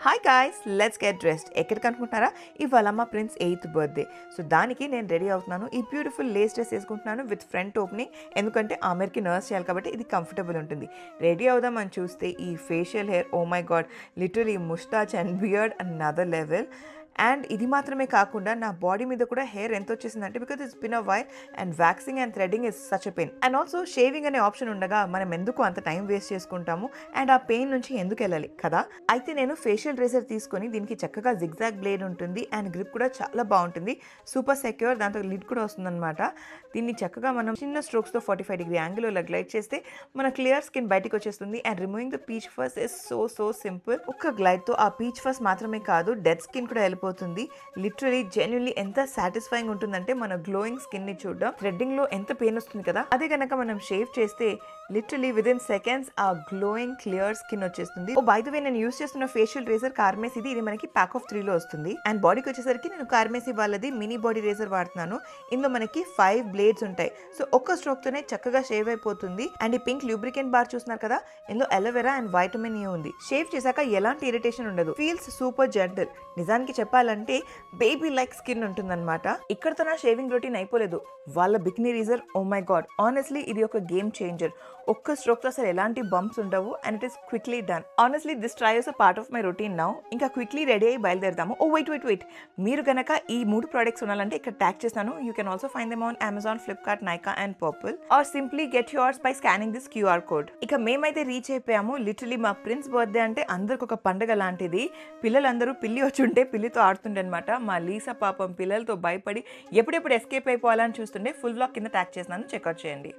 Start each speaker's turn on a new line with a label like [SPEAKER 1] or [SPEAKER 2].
[SPEAKER 1] Hi guys, let's get dressed. ఎక్కడికి అనుకుంటున్నారా? ఇవాళ మా ప్రిన్స్ 8th బర్త్డే. సో దానికి నేను రెడీ అవుతున్నాను. ఈ బ్యూటిఫుల్ లేస్ డ్రెస్ వేసుకుంటున్నాను విత్ ఫ్రంట్ ఓపెనింగ్. ఎందుకంటే ఆమెర్కి నర్స్ చేయాలి కాబట్టి ఇది కంఫర్టబుల్ ఉంటుంది. రెడీ అవుదామని చూస్తే ఈ facial hair, oh my god, literally mustache and beard another level. And ఇది మాత్రమే కాకుండా నా బాడీ మీద కూడా హెయిర్ ఎంత వచ్చేసిందంటే, because it's been a while and waxing and threading is such a pain. And also shaving అనే ఆప్షన్ ఉండగా మనం ఎందుకు అంత టైం వేస్ట్ చేసుకుంటాము అండ్ ఆ పెయిన్ నుంచి ఎందుకు వెళ్ళాలి కదా. అయితే నేను ఫేషియల్ రేజర్ తీసుకొని దీనికి చక్కగా జిగ్జాగ్ బ్లేడ్ ఉంటుంది అండ్ గ్రిప్ కూడా చాలా బాగుంటుంది, సూపర్ సెక్యూర్, దాంతో లిడ్ కూడా వస్తుందన్నమాట. దీన్ని చక్కగా మనం చిన్న స్ట్రోక్స్తో 45 డిగ్రీ యాంగిల్లో ఇలా గ్లైడ్ చేస్తే మన క్లియర్ స్కిన్ బయటికి వచ్చేస్తుంది. అండ్ రిమూవింగ్ ద పీచ్ ఫస్ ఇస్ సో సింపుల్. ఒక్క గ్లైడ్తో ఆ పీచ్ ఫస్ మాత్రమే కాదు, డెడ్ స్కిన్ కూడా వెళ్ళిపోతుంది. లిటరలీ జెన్యున్లీ ఎంత సాటిస్ఫైయింగ్ ఉంటుందంటే మన గ్లోయింగ్ స్కిన్ ని చూడడం. థ్రెడ్డింగ్ లో ఎంత పెయిన్ వస్తుంది కదా, అదే కనుక మనం షేవ్ చేస్తే లిటరలీ విదిన్ సెకండ్స్ ఆ గ్లోయింగ్ క్లియర్ స్కిన్ వచ్చేస్తుంది. ఓ బై ద వే, నేను యూస్ చేస్తున్న ఫేషియల్ రేజర్ కార్మెసీది. ఇది మనకి ప్యాక్ ఆఫ్ 3 లో వస్తుంది. అండ్ బాడీకి వచ్చేసరికి నేను కార్మెసీ వాళ్ళది మినీ బాడీ రేజర్ వాడుతున్నాను. ఇందులో మనకి 5 బ్లేడ్స్ ఉంటాయి. సో ఒక్క స్ట్రోక్ తోనే చక్కగా షేవ్ అయిపోతుంది. అండ్ ఈ పింక్ లూబ్రికెంట్ బార్ చూస్తున్నారు కదా, ఇందులో అలోవెరా అండ్ వైటమిన్ ఏ ఉంది. షేవ్ చేశాక ఎలాంటి ఇరిటేషన్ ఉండదు, ఫీల్స్ సూపర్ జెంటల్. నిజానికి చెప్పాలంటే బేబీ లైక్ స్కిన్ ఉంటుందన్నమాట. ఇక్కడతో నా షేవింగ్ రొటీన్ అయిపోలేదు. వాళ్ళ bikini razor, oh my god, honestly ఇది ఒక గేమ్ చేంజర్. ఒక్క స్ట్రోక్ తో అసలు ఎలాంటి బంప్స్ ఉండవు and it is quickly done. Honestly this try is a part of my routine now. ఇంకా క్విక్లీ రెడీ అయ్యి బయలుదేరదాము. ఓ వెయిట్, మీరు గనక ఈ 3 ప్రోడక్ట్స్ ఉండాలంటే ఇక్కడ ట్యాగ్ చేస్తాను. You can also find them on Amazon, Flipkart, Nykaa and purple, or simply get yours by scanning this QR code. ఇక మేమైతే రీచ్ అయిపోయాము. లిటరలీ మా ప్రిన్స్ బర్త్డే అంటే అందరికి ఒక పండుగ లాంటిది. పిల్లలందరూ పిల్లి వచ్చి ఉంటే పిల్లితో ఆడుతుండే అనమాట. మా లీసా పాపం పిల్లలతో భయపడి ఎప్పుడెప్పుడు ఎస్కేప్ అయిపోవాలని చూస్తుండే. ఫుల్ బ్లాగ్ కింద ట్యాగ్ చేస్తున్నాను, చెక్అవుట్ చేయండి.